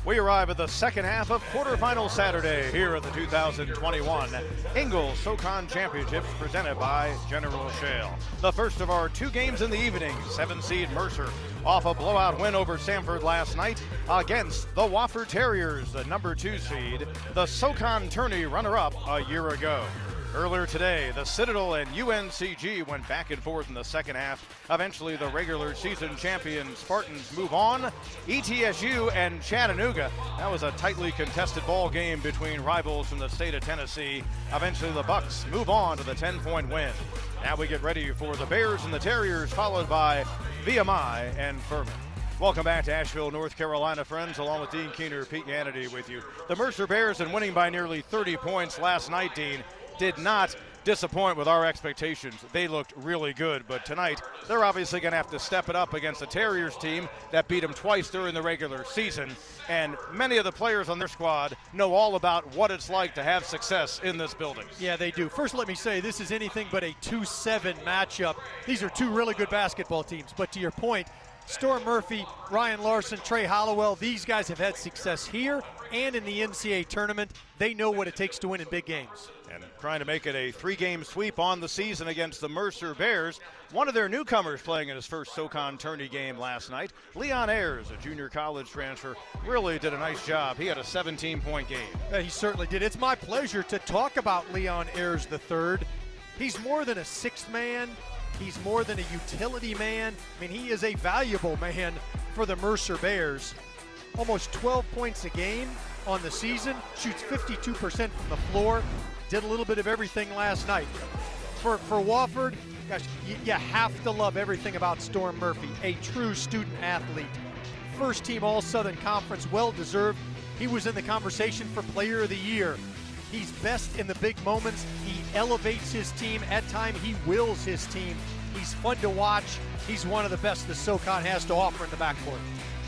We arrive at the second half of quarterfinal Saturday here at the 2021 Ingalls SoCon Championships presented by General Shale. The first of our two games in the evening, 7-seed Mercer off a blowout win over Samford last night against the Wofford Terriers, the number 2 seed, the SoCon tourney runner-up a year ago. Earlier today, the Citadel and UNCG went back and forth in the second half. Eventually, the regular season champion Spartans move on. ETSU and Chattanooga. That was a tightly contested ball game between rivals from the state of Tennessee. Eventually, the Bucks move on to the 10-point win. Now we get ready for the Bears and the Terriers, followed by VMI and Furman. Welcome back to Asheville, North Carolina, friends, along with Dean Keener, Pete Hannity with you. The Mercer Bears, in winning by nearly 30 points last night, Dean, did not disappoint with our expectations. They looked really good, but tonight they're obviously going to have to step it up against the Terriers team that beat them twice during the regular season, and many of the players on their squad know all about what it's like to have success in this building. Yeah, they do. First, let me say this is anything but a 2-7 matchup. These are two really good basketball teams, but to your point, Storm Murphy, Ryan Larson, Trey Hollowell, these guys have had success here and in the NCAA tournament. They know what it takes to win in big games. And trying to make it a 3-game sweep on the season against the Mercer Bears. One of their newcomers playing in his first SoCon tourney game last night, Leon Ayers, a junior college transfer, really did a nice job. He had a 17-point game. He certainly did. It's my pleasure to talk about Leon Ayers III. He's more than a sixth man. He's more than a utility man. I mean, he is a valuable man for the Mercer Bears. Almost 12 points a game on the season, shoots 52% from the floor, did a little bit of everything last night. For Wofford, gosh, you have to love everything about Storm Murphy, a true student athlete. First team All-Southern Conference, well-deserved. He was in the conversation for Player of the Year. He's best in the big moments. He elevates his team. At times, he wills his team. He's fun to watch. He's one of the best the SoCon has to offer in the backcourt.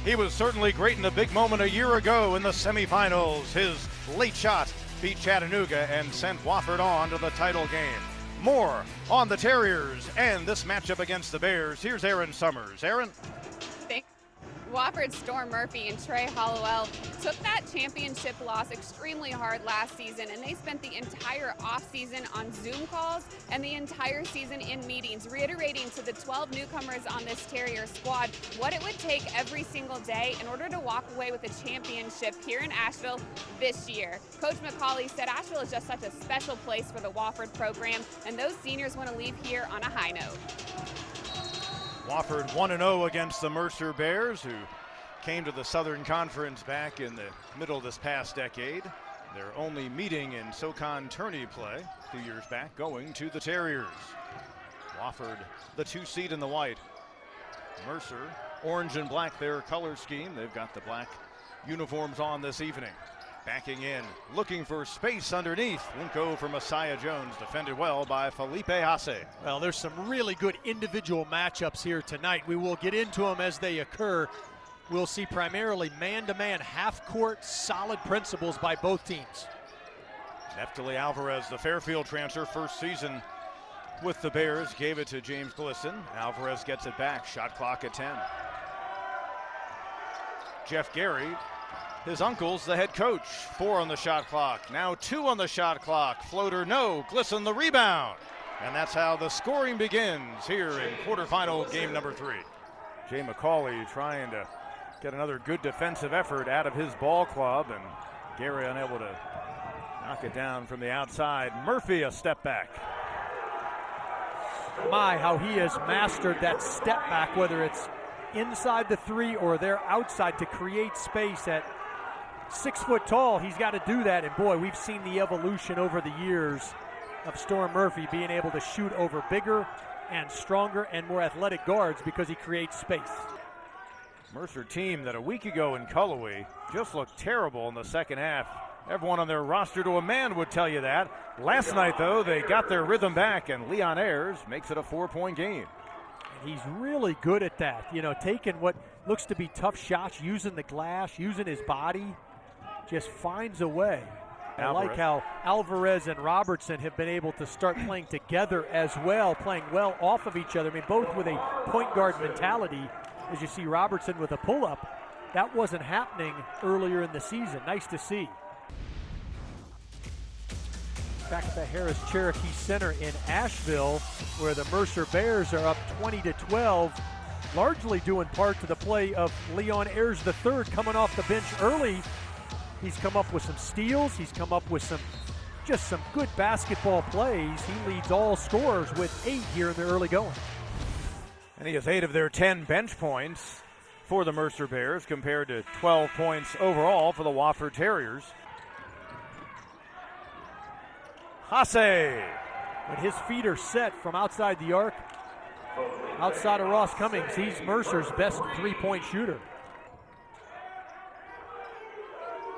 He was certainly great in the big moment a year ago in the semifinals. His late shot beat Chattanooga and sent Wofford on to the title game. More on the Terriers and this matchup against the Bears. Here's Aaron Summers. Aaron? Wofford's Storm Murphy and Trey Hollowell took that championship loss extremely hard last season, and they spent the entire offseason on Zoom calls and the entire season in meetings, reiterating to the 12 newcomers on this Terrier squad what it would take every single day in order to walk away with a championship here in Asheville this year. Coach McCauley said Asheville is just such a special place for the Wofford program, and those seniors want to leave here on a high note. Wofford 1-0 against the Mercer Bears, who came to the Southern Conference back in the middle of this past decade. Their only meeting in SoCon tourney play 2 years back, going to the Terriers. Wofford, the 2 seed in the white. Mercer, orange and black, their color scheme. They've got the black uniforms on this evening. Backing in, looking for space underneath. Winko for Messiah Jones, defended well by Felipe Hasse. Well, there's some really good individual matchups here tonight. We will get into them as they occur. We'll see primarily man-to-man, half-court, solid principles by both teams. Neftali Alvarez, the Fairfield transfer, first season with the Bears, gave it to James Glisson. Alvarez gets it back, shot clock at 10. Jeff Gary, his uncle's the head coach. 4 on the shot clock, now 2 on the shot clock. Floater, no. Glisson the rebound. And that's how the scoring begins here in quarterfinal game number 3. Jay McCauley trying to get another good defensive effort out of his ball club, and Gary unable to knock it down from the outside. Murphy a step back. My, how he has mastered that step back, whether it's inside the 3 or they're outside, to create space at 6 foot tall. He's got to do that, and boy, we've seen the evolution over the years of Storm Murphy being able to shoot over bigger and stronger and more athletic guards because he creates space. Mercer team that a week ago in Cullowhee just looked terrible in the second half. Everyone on their roster to a man would tell you that. Last night, though, they got their rhythm back, and Leon Ayers makes it a 4-point game. And he's really good at that, taking what looks to be tough shots, using the glass, using his body, just finds a way. I like how Alvarez and Robertson have been able to start playing together as well, playing well off of each other. I mean, both with a point guard mentality, as you see Robertson with a pull-up, That wasn't happening earlier in the season. Nice to see. Back at the Harris Cherokee Center in Asheville, where the Mercer Bears are up 20-12, largely due in part to the play of Leon Ayers III coming off the bench early. He's come up with some steals. He's come up with some good basketball plays. He leads all scorers with 8 here in the early going. And he has 8 of their 10 bench points for the Mercer Bears, compared to 12 points overall for the Wofford Terriers. Hasse. When his feet are set from outside the arc, outside of Ross Cummings, he's Mercer's best three-point shooter.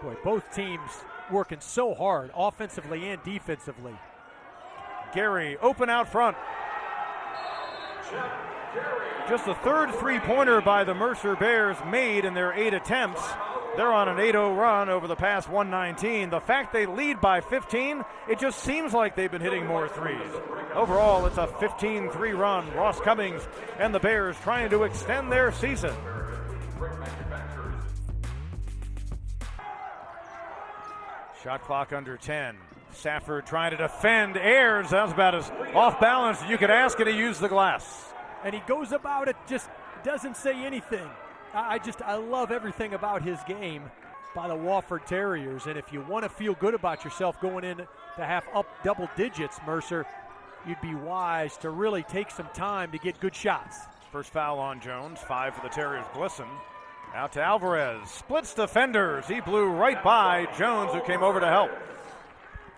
Boy, both teams working so hard, offensively and defensively. Gary open out front. Just the third three-pointer by the Mercer Bears made in their 8 attempts. They're on an 8-0 run over the past 119. The fact they lead by 15, it just seems like they've been hitting more threes. Overall, it's a 15-3 run. Ross Cummings and the Bears trying to extend their season. Shot clock under 10. Safford trying to defend Ayers. That was about as off balance as you could ask, and he used the glass. And he goes about it, just doesn't say anything. I love everything about his game by the Wofford Terriers. And if you want to feel good about yourself going in to half up double digits, Mercer, you'd be wise to really take some time to get good shots. First foul on Jones, 5 for the Terriers glisten. Out to Alvarez, splits defenders. He blew right by Jones, who came over to help.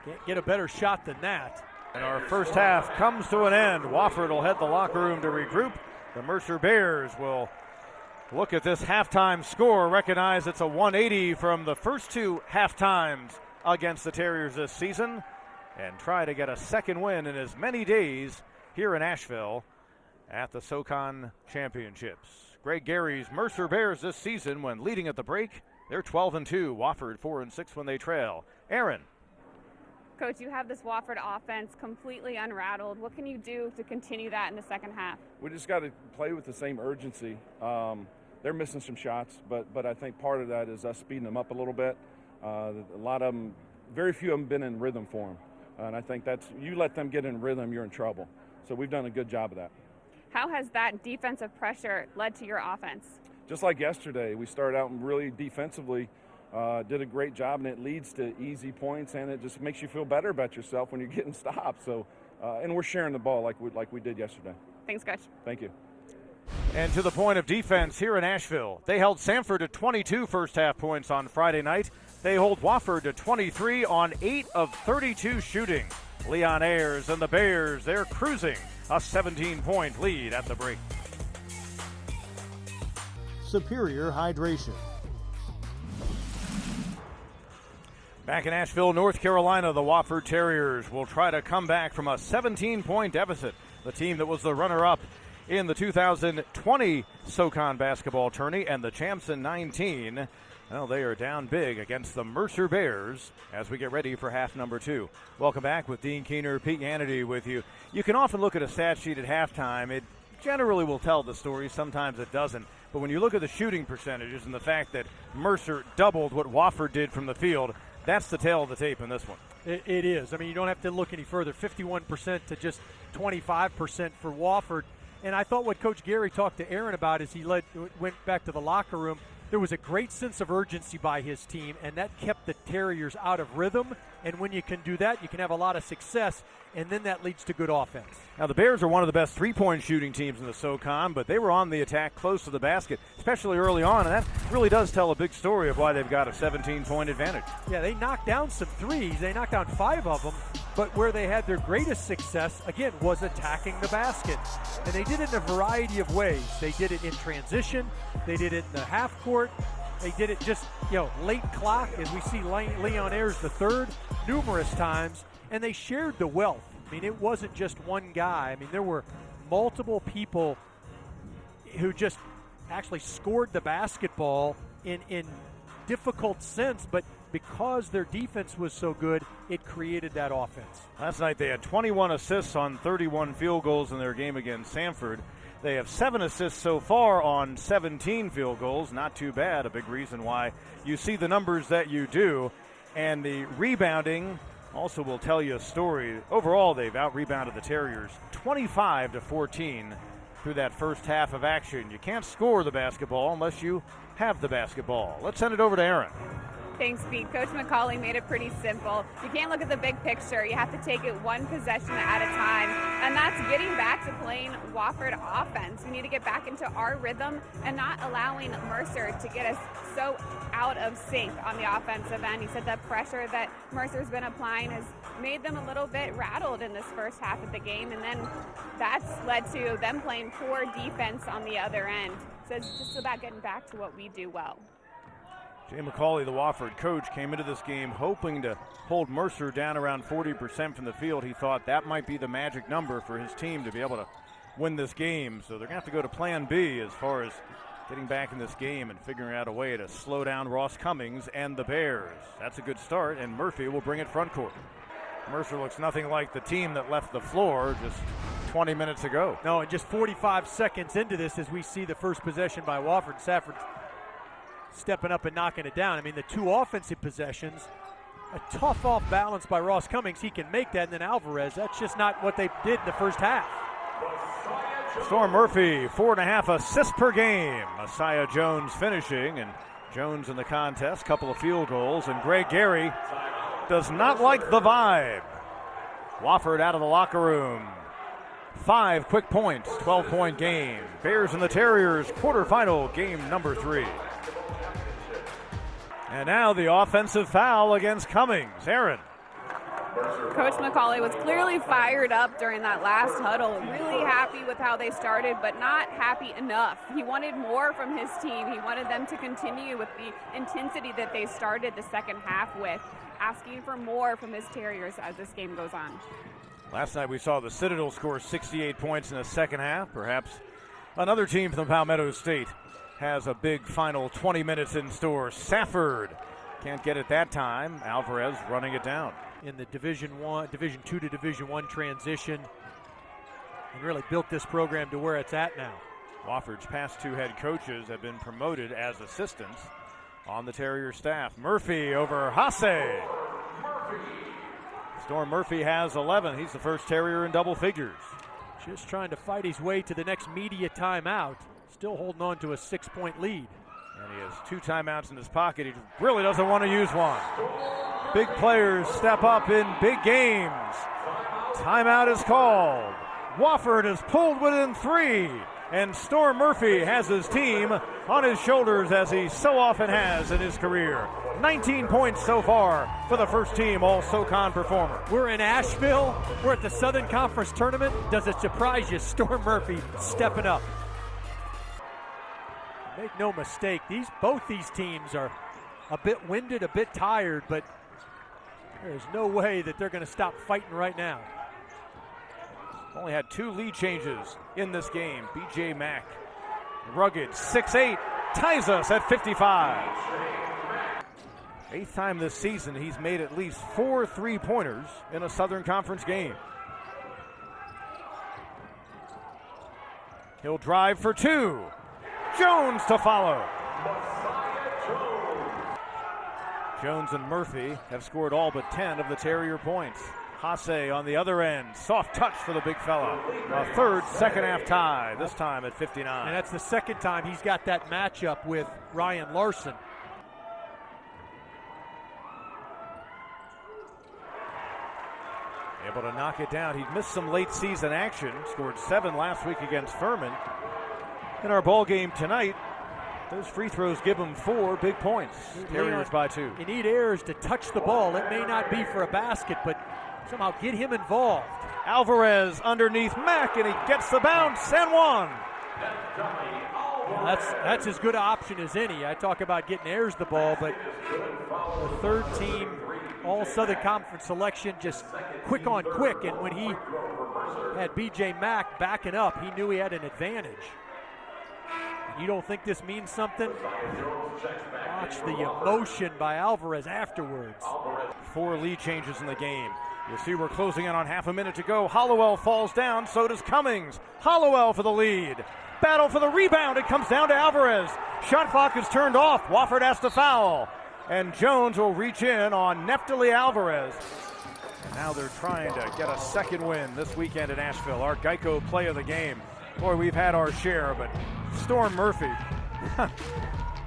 Can't get a better shot than that. And our first half comes to an end. Wofford will head the locker room to regroup. The Mercer Bears will look at this halftime score, recognize it's a 180 from the first 2 halftimes against the Terriers this season, and try to get a second win in as many days here in Asheville at the SoCon Championships. Greg Gary's Mercer Bears this season, when leading at the break, they're 12-2. Wofford 4-6 when they trail. Aaron. Coach, you have this Wofford offense completely unrattled. What can you do to continue that in the second half? We just got to play with the same urgency. They're missing some shots, but I think part of that is us speeding them up a little bit. A lot of them, very few of them been in rhythm for them. And I think that's, you let them get in rhythm, you're in trouble. So we've done a good job of that. How has that defensive pressure led to your offense? Just like yesterday, we started out really defensively, did a great job, and it leads to easy points, and it just makes you feel better about yourself when you're getting stopped. So, and we're sharing the ball like we did yesterday. Thanks, Coach. Thank you. And to the point of defense here in Asheville, they held Sanford to 22 first half points on Friday night. They hold Wofford to 23 on 8 of 32 shooting. Leon Ayers and the Bears, they're cruising a 17-point lead at the break. Superior Hydration. Back in Asheville, North Carolina, the Wofford Terriers will try to come back from a 17-point deficit. The team that was the runner-up in the 2020 SoCon basketball tourney and the champs in 19. Well, they are down big against the Mercer Bears as we get ready for half number 2. Welcome back with Dean Keener, Pete Hannity with you. You can often look at a stat sheet at halftime. It generally will tell the story. Sometimes it doesn't. But when you look at the shooting percentages and the fact that Mercer doubled what Wofford did from the field, that's the tail of the tape in this one. It is. I mean, you don't have to look any further. 51% to just 25% for Wofford. And I thought what Coach Gary talked to Aaron about as he went back to the locker room, there was a great sense of urgency by his team, and that kept the Terriers out of rhythm. And when you can do that, you can have a lot of success, and then that leads to good offense. Now, the Bears are one of the best three-point shooting teams in the SoCon, but they were on the attack close to the basket, especially early on, and that really does tell a big story of why they've got a 17-point advantage. Yeah, they knocked down some threes. They knocked down 5 of them, but where they had their greatest success, again, was attacking the basket. And they did it in a variety of ways. They did it in transition. They did it in the half court. They did it just, late clock, as we see Leon Ayers III numerous times, and they shared the wealth. I mean, it wasn't just one guy. I mean, there were multiple people who just actually scored the basketball in difficult sense, but because their defense was so good, it created that offense. Last night they had 21 assists on 31 field goals in their game against Sanford. They have 7 assists so far on 17 field goals. Not too bad. A big reason why you see the numbers that you do. And the rebounding also will tell you a story. Overall, they've out-rebounded the Terriers 25-14 through that first half of action. You can't score the basketball unless you have the basketball. Let's send it over to Aaron. Thanks, Pete. Coach McCauley made it pretty simple. You can't look at the big picture. You have to take it one possession at a time, and that's getting back to playing Wofford offense. We need to get back into our rhythm and not allowing Mercer to get us so out of sync on the offensive end. He said the pressure that Mercer's been applying has made them a little bit rattled in this first half of the game, and then that's led to them playing poor defense on the other end. So it's just about getting back to what we do well. Jay McCauley, the Wofford coach, came into this game hoping to hold Mercer down around 40% from the field. He thought that might be the magic number for his team to be able to win this game. So they're going to have to go to plan B as far as getting back in this game and figuring out a way to slow down Ross Cummings and the Bears. That's a good start, and Murphy will bring it front court. Mercer looks nothing like the team that left the floor just 20 minutes ago. No, and just 45 seconds into this as we see the first possession by Wofford. Safford stepping up and knocking it down. I mean, the two offensive possessions, a tough off balance by Ross Cummings. He can make that, and then Alvarez, that's just not what they did in the first half. Storm Murphy, 4.5 assists per game. Messiah Jones finishing, and Jones in the contest, couple of field goals, and Greg Gary does not like the vibe. Wofford out of the locker room. 5 quick points, 12-point game. Bears and the Terriers, quarterfinal game number 3. And now the offensive foul against Cummings. Aaron. Coach McCauley was clearly fired up during that last huddle. Really happy with how they started, but not happy enough. He wanted more from his team. He wanted them to continue with the intensity that they started the second half with, asking for more from his Terriers as this game goes on. Last night we saw the Citadel score 68 points in the second half. Perhaps another team from Palmetto State has a big final 20 minutes in store. Safford can't get it that time. Alvarez running it down. In the Division 2 to Division 1 transition, and really built this program to where it's at now. Wofford's past 2 head coaches have been promoted as assistants on the Terrier staff. Murphy over Hasse. Storm Murphy has 11. He's the first Terrier in double figures. Just trying to fight his way to the next media timeout. Still holding on to a 6-point lead. And he has 2 timeouts in his pocket. He really doesn't want to use one. Big players step up in big games. Timeout is called. Wofford is pulled within 3. And Storm Murphy has his team on his shoulders as he so often has in his career. 19 points so far for the first team All-SoCon performer. We're in Asheville. We're at the Southern Conference Tournament. Does it surprise you? Storm Murphy stepping up. Make no mistake, both these teams are a bit winded, a bit tired, but there's no way that they're going to stop fighting right now. Only had 2 lead changes in this game. B.J. Mack, rugged, 6'8", ties us at 55. 8th time this season he's made at least 4 3-pointers in a Southern Conference game. He'll drive for 2. Jones to follow. Jones and Murphy have scored all but 10 of the Terrier points. Hasse on the other end. Soft touch for the big fella. A third second half tie, this time at 59. And that's the second time he's got that matchup with Ryan Larson. Able to knock it down. He missed some late season action. Scored 7 last week against Furman. In our ball game tonight, those free throws give him 4 big points. Terriers by 2. You need Ayers to touch the ball. It may not be for a basket, but somehow get him involved. Alvarez underneath Mack, and he gets the bounce and 1. That's as good an option as any. I talk about getting Ayers the ball, but the third team All-Southern Conference selection just quick on quick, and when he had B.J. Mack backing up, he knew he had an advantage. You don't think this means something? Watch the emotion by Alvarez afterwards. 4 lead changes in the game. You see we're closing in on half a minute to go. Hollowell falls down, so does Cummings. Hollowell for the lead. Battle for the rebound. It comes down to Alvarez. Shot clock is turned off. Wofford has to foul. And Jones will reach in on Neftali Alvarez. And now they're trying to get a second win this weekend in Asheville. Our Geico play of the game. Boy, we've had our share, but Storm Murphy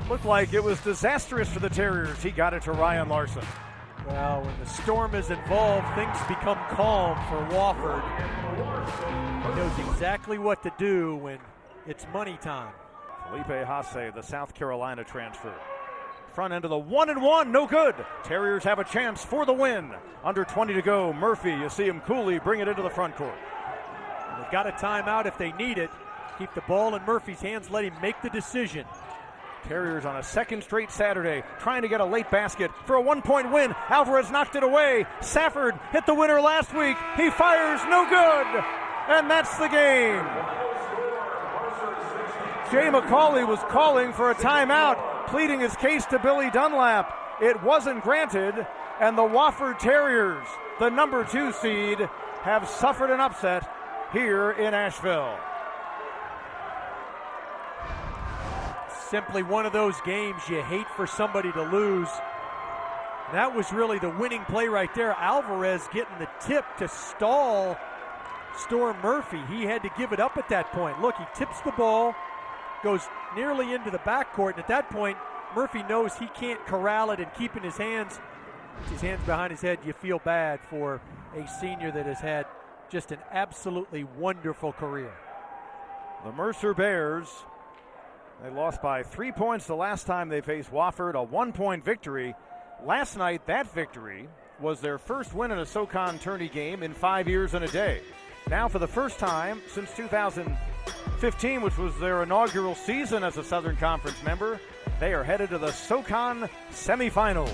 looked like it was disastrous for the Terriers. He got it to Ryan Larson. Well, when the Storm is involved, things become calm for Wofford. He knows exactly what to do when it's money time. Felipe Hasse, the South Carolina transfer. Front end of the 1-1, no good. Terriers have a chance for the win. Under 20 to go. Murphy, you see him coolly bring it into the front court. They've got a timeout if they need it. Keep the ball in Murphy's hands, let him make the decision. Terriers on a second straight Saturday, trying to get a late basket for a 1-point win. Alvarez knocked it away. Safford hit the winner last week. He fires, no good. And that's the game. Jay McCauley was calling for a timeout, pleading his case to Billy Dunlap. It wasn't granted, and the Wofford Terriers, the number 2 seed, have suffered an upset here in Asheville. Simply one of those games you hate for somebody to lose. That was really the winning play right there. Alvarez getting the tip to stall Storm Murphy. He had to give it up at that point. Look, he tips the ball, goes nearly into the backcourt, and at that point, Murphy knows he can't corral it and keep in his hands behind his head. You feel bad for a senior that has had just an absolutely wonderful career. The Mercer Bears, they lost by 3 points the last time they faced Wofford, a 1-point victory. Last night, that victory was their first win in a SoCon tourney game in 5 years and a day. Now, for the first time since 2015, which was their inaugural season as a Southern Conference member, they are headed to the SoCon semifinals.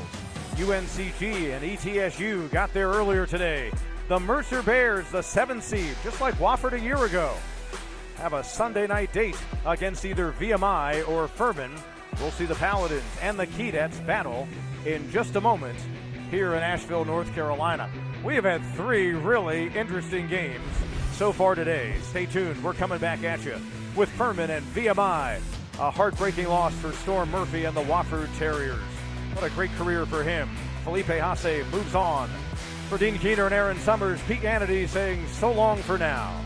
UNCG and ETSU got there earlier today. The Mercer Bears, the 7th seed, just like Wofford a year ago, have a Sunday night date against either VMI or Furman. We'll see the Paladins and the Keydets battle in just a moment here in Asheville, North Carolina. We have had 3 really interesting games so far today. Stay tuned. We're coming back at you with Furman and VMI. A heartbreaking loss for Storm Murphy and the Wofford Terriers. What a great career for him. Felipe Hasse moves on. For Dean Keener and Aaron Summers, Pete Hannity saying so long for now.